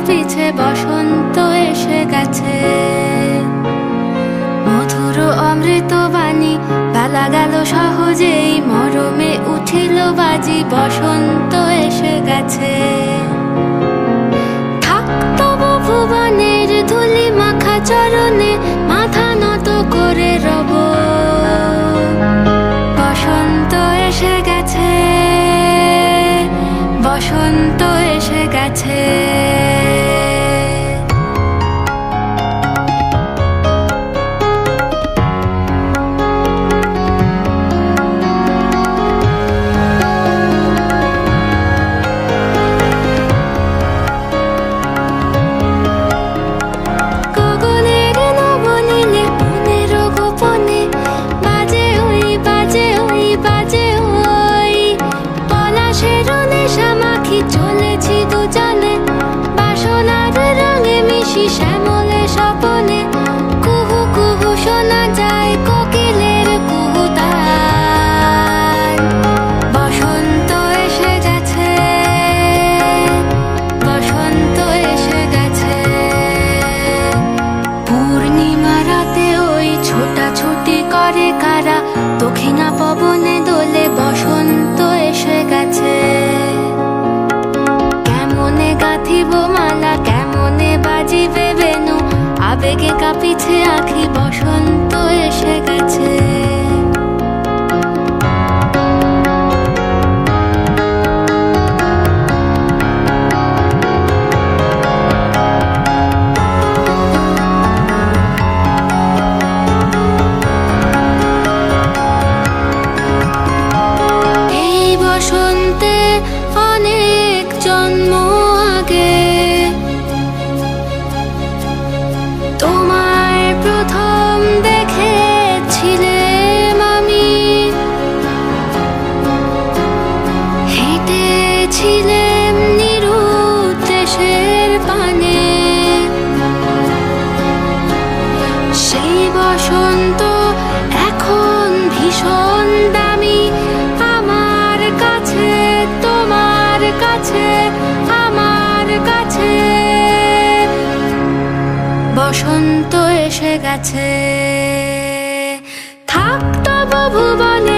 পিছে বসন্ত এসে গেছে। মধুর অমৃত বাণী বেলা গেল সহজেই, মরমে উঠিল বাজি, বসন্ত এসে গেছে। থাক তবু ভুবনের ধুলি মাখা চরণে, মাথা নত করে রব। বসন্ত এসে গেছে, বসন্ত এসে গেছে। চলেছি দুজনে বাসনার রঙে মিশি, শ্যামলে স্বপনে কুহু কুহু শোনা যায় কোকিলের কুহুতান। বসন্ত এসে গেছে, বসন্ত এসে গেছে। পূর্ণিমা রাতে ওই ছোটাছুটি করে কারা, দক্ষিণা পবনে দোলে, বসন্ত এসে গেছে। কেমনে গাঁথিব মালা, কেমনে বাজিবে বেনু, আবেগে কাঁপিছে আঁখি, বসন্ত এসে গেছে। এই বসন্তে অনেক জন্ম আগে তোমায় প্রথম দেখেছিলাম আমি। হেঁটেছিলাম নিরুদ্দেশের পানে, সেই বসন্ত এখন ভীষণ দামি আমার কাছে, তোমার কাছে, আমার কাছে। বসন্ত এসে গেছে। থাক তবু ভুবনে